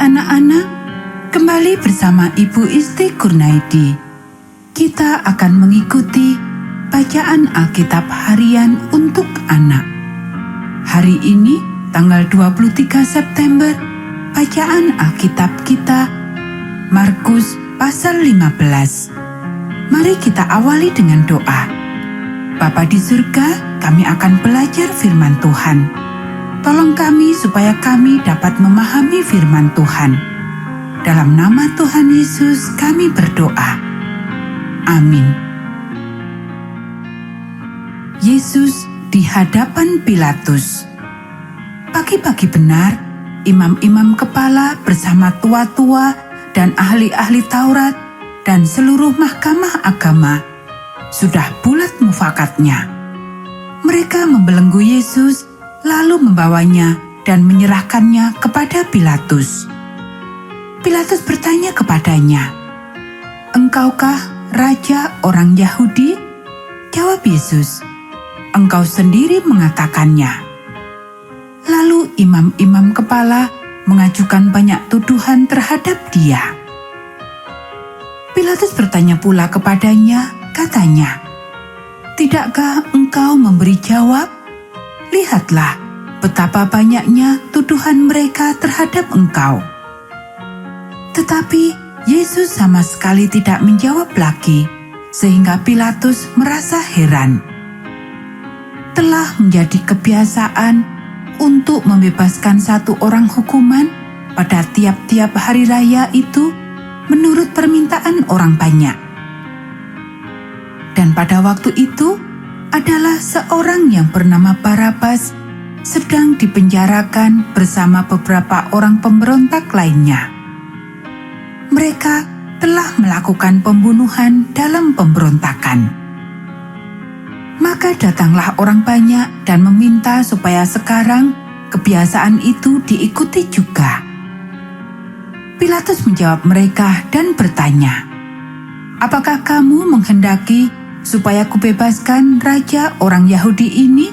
pagi anak-anak, kembali bersama Ibu Isti Kurnaidi. Kita akan mengikuti bacaan Alkitab harian untuk anak. Hari ini, tanggal 23 September, bacaan Alkitab kita, Markus pasal 15. Mari kita awali dengan doa. Bapa di surga, kami akan belajar firman Tuhan. Tolong kami supaya kami dapat memahami firman Tuhan. Dalam nama Tuhan Yesus kami berdoa. Amin. Yesus di hadapan Pilatus. Pagi-pagi benar, imam-imam kepala bersama tua-tua dan ahli-ahli Taurat dan seluruh mahkamah agama sudah bulat mufakatnya. Mereka membelenggu Yesus lalu membawanya dan menyerahkannya kepada Pilatus. Pilatus bertanya kepadanya, "Engkaukah raja orang Yahudi?" Jawab Yesus, "Engkau sendiri mengatakannya." Lalu imam-imam kepala mengajukan banyak tuduhan terhadap dia. Pilatus bertanya pula kepadanya, katanya, "Tidakkah engkau memberi jawab? Lihatlah betapa banyaknya tuduhan mereka terhadap engkau." Tetapi Yesus sama sekali tidak menjawab lagi, sehingga Pilatus merasa heran. Telah menjadi kebiasaan untuk membebaskan satu orang hukuman pada tiap-tiap hari raya itu menurut permintaan orang banyak. Dan pada waktu itu, adalah seorang yang bernama Barabas sedang dipenjarakan bersama beberapa orang pemberontak lainnya. Mereka telah melakukan pembunuhan dalam pemberontakan. Maka datanglah orang banyak dan meminta supaya sekarang kebiasaan itu diikuti juga. Pilatus menjawab mereka dan bertanya, "Apakah kamu menghendaki supaya kubebaskan raja orang Yahudi ini?"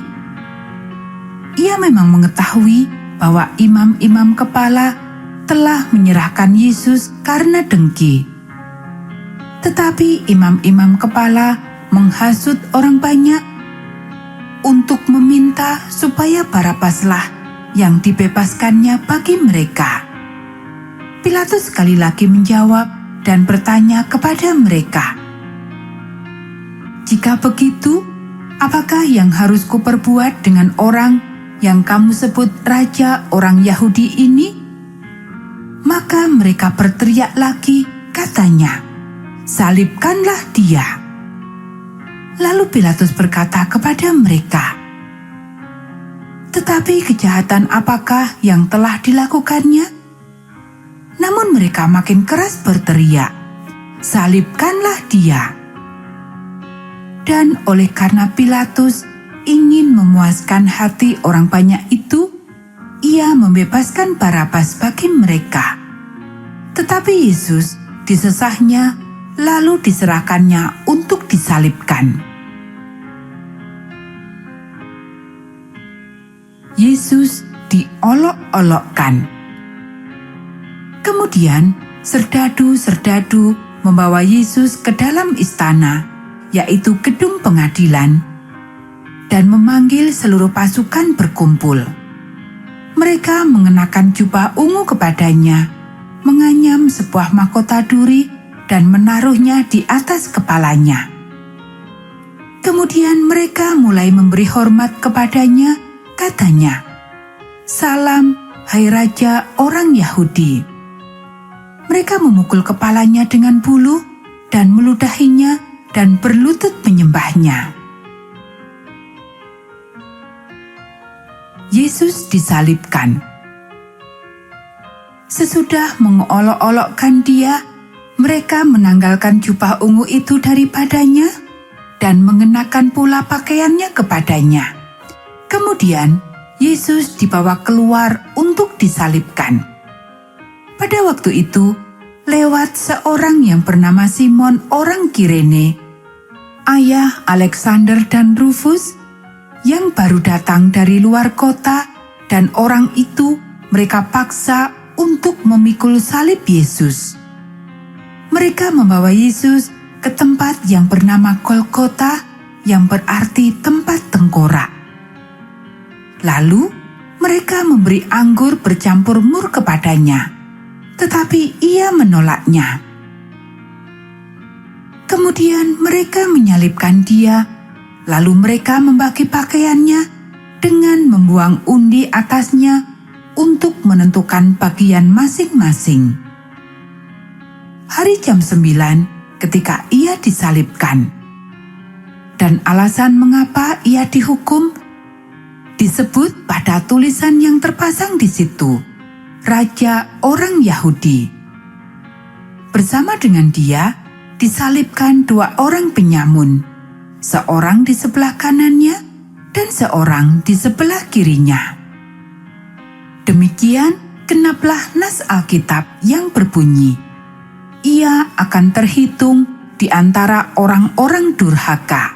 Ia memang mengetahui bahwa imam-imam kepala telah menyerahkan Yesus karena dengki. Tetapi imam-imam kepala menghasut orang banyak untuk meminta supaya Barabaslah yang dibebaskannya bagi mereka. Pilatus sekali lagi menjawab dan bertanya kepada mereka, "Jika begitu, apakah yang harus kuperbuat dengan orang yang kamu sebut raja orang Yahudi ini?" Maka mereka berteriak lagi, katanya, "Salibkanlah dia." Lalu Pilatus berkata kepada mereka, "Tetapi kejahatan apakah yang telah dilakukannya?" Namun mereka makin keras berteriak, "Salibkanlah dia." Dan oleh karena Pilatus ingin memuaskan hati orang banyak itu, ia membebaskan Barabas bagi mereka. Tetapi Yesus disesahnya lalu diserahkannya untuk disalibkan. Yesus diolok-olokkan. Kemudian serdadu-serdadu membawa Yesus ke dalam istana, yaitu gedung pengadilan, dan memanggil seluruh pasukan berkumpul. Mereka mengenakan jubah ungu kepadanya, menganyam sebuah mahkota duri dan menaruhnya di atas kepalanya. Kemudian mereka mulai memberi hormat kepadanya, katanya, "Salam, hai Raja orang Yahudi." Mereka memukul kepalanya dengan buluh dan meludahinya dan berlutut menyembahnya. Yesus disalibkan. Sesudah mengolok-olokkan dia, mereka menanggalkan jubah ungu itu daripadanya dan mengenakan pula pakaiannya kepadanya. Kemudian Yesus dibawa keluar untuk disalibkan. Pada waktu itu, lewat seorang yang bernama Simon orang Kirene, ayah Alexander dan Rufus, yang baru datang dari luar kota, dan orang itu mereka paksa untuk memikul salib Yesus. Mereka membawa Yesus ke tempat yang bernama Golgota, yang berarti tempat tengkorak. Lalu mereka memberi anggur bercampur mur kepadanya, tetapi ia menolaknya. Kemudian mereka menyalibkan dia, lalu mereka membagi pakaiannya dengan membuang undi atasnya untuk menentukan bagian masing-masing. Hari jam 9 ketika ia disalibkan. Dan alasan mengapa ia dihukum disebut pada tulisan yang terpasang di situ, Raja Orang Yahudi. Bersama dengan dia disalibkan 2 orang penyamun, seorang di sebelah kanannya dan seorang di sebelah kirinya. Demikian genaplah nas Alkitab yang berbunyi, ia akan terhitung di antara orang-orang durhaka.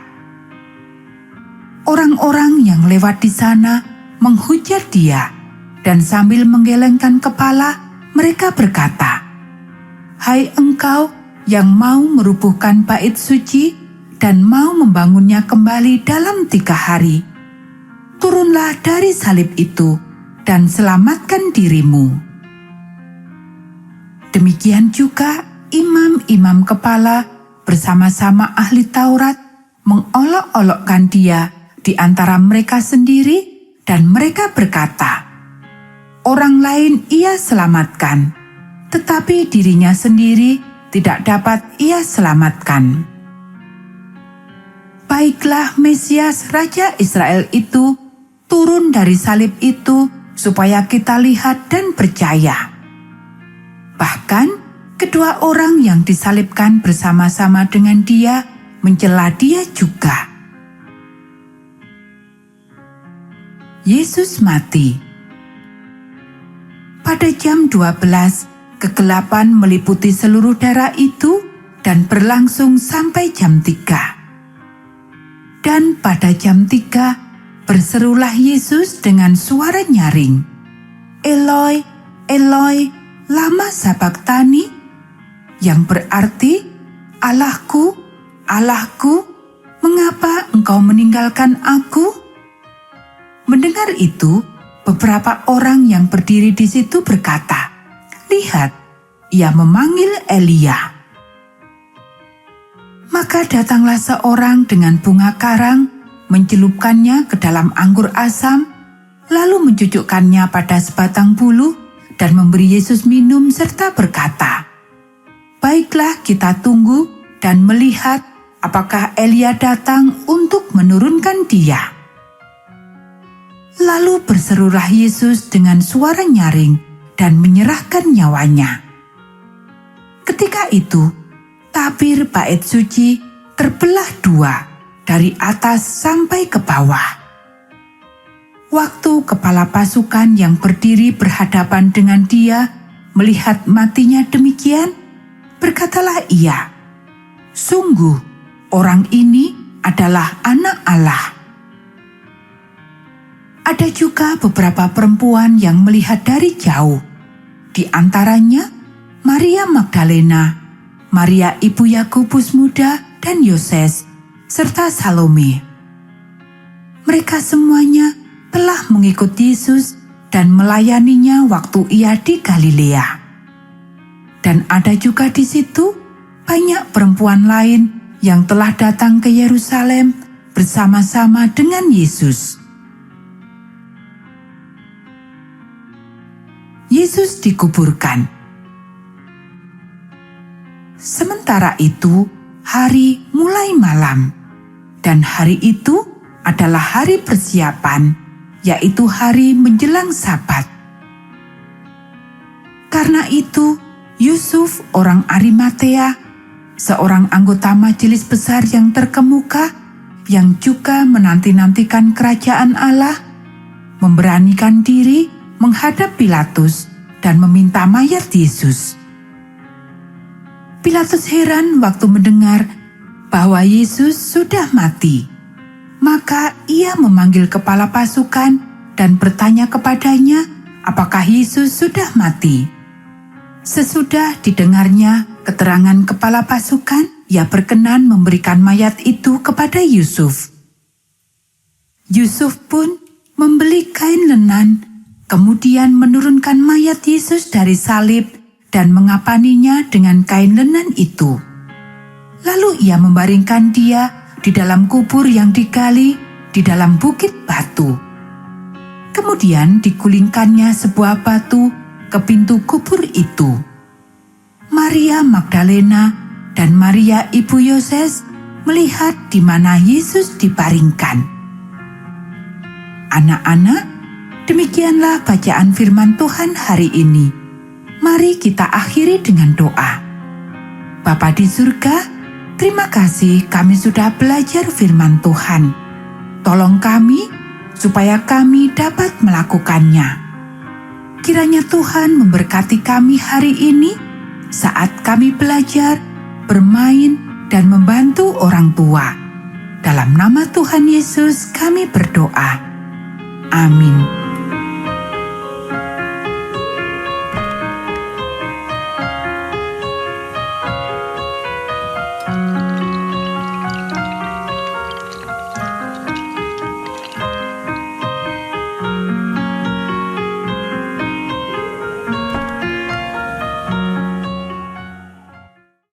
Orang-orang yang lewat di sana menghujat dia, dan sambil menggelengkan kepala, mereka berkata, "Hai engkau yang mau merubuhkan bait suci dan mau membangunnya kembali dalam 3 hari, turunlah dari salib itu dan selamatkan dirimu." Demikian juga imam-imam kepala bersama-sama ahli Taurat mengolok-olokkan dia di antara mereka sendiri, dan mereka berkata, "Orang lain ia selamatkan, tetapi dirinya sendiri tidak dapat ia selamatkan. Baiklah Mesias Raja Israel itu turun dari salib itu supaya kita lihat dan percaya." Bahkan kedua orang yang disalibkan bersama-sama dengan dia mencela dia juga. Yesus mati. Pada jam 12, kegelapan meliputi seluruh daerah itu dan berlangsung sampai jam 3. Dan pada jam 3, berserulah Yesus dengan suara nyaring, "Eloi, Eloi, lama sabachthani?" yang berarti, "Allahku, Allahku, mengapa engkau meninggalkan aku?" Mendengar itu, beberapa orang yang berdiri di situ berkata, "Lihat, ia memanggil Elia." Maka datanglah seorang dengan bunga karang, mencelupkannya ke dalam anggur asam, lalu mencucukkannya pada sebatang bulu dan memberi Yesus minum serta berkata, "Baiklah, kita tunggu dan melihat apakah Elia datang untuk menurunkan dia." Lalu berserulah Yesus dengan suara nyaring dan menyerahkan nyawanya. Ketika itu, tabir bait suci terbelah 2 dari atas sampai ke bawah. Waktu kepala pasukan yang berdiri berhadapan dengan dia melihat matinya demikian, berkatalah ia, "Sungguh, orang ini adalah Anak Allah." Ada juga beberapa perempuan yang melihat dari jauh, di antaranya Maria Magdalena, Maria ibu Yakobus muda dan Yoses, serta Salome. Mereka semuanya telah mengikut Yesus dan melayaninya waktu ia di Galilea. Dan ada juga di situ banyak perempuan lain yang telah datang ke Yerusalem bersama-sama dengan Yesus. Yesus dikuburkan. Sementara itu, hari mulai malam, dan hari itu adalah hari persiapan, yaitu hari menjelang Sabat. Karena itu, Yusuf orang Arimatea, seorang anggota majelis besar yang terkemuka, yang juga menanti-nantikan kerajaan Allah, memberanikan diri menghadap Pilatus dan meminta mayat Yesus. Pilatus heran waktu mendengar bahwa Yesus sudah mati. Maka ia memanggil kepala pasukan dan bertanya kepadanya apakah Yesus sudah mati. Sesudah didengarnya keterangan kepala pasukan, ia berkenan memberikan mayat itu kepada Yusuf. Yusuf pun membeli kain lenan, kemudian menurunkan mayat Yesus dari salib dan mengapaninya dengan kain lenan itu. Lalu ia membaringkan dia di dalam kubur yang digali di dalam bukit batu. Kemudian digulingkannya sebuah batu ke pintu kubur itu. Maria Magdalena dan Maria ibu Yoses melihat di mana Yesus dibaringkan. Anak-anak, demikianlah bacaan firman Tuhan hari ini. Mari kita akhiri dengan doa. Bapa di surga, terima kasih kami sudah belajar firman Tuhan. Tolong kami supaya kami dapat melakukannya. Kiranya Tuhan memberkati kami hari ini saat kami belajar, bermain, dan membantu orang tua. Dalam nama Tuhan Yesus kami berdoa. Amin.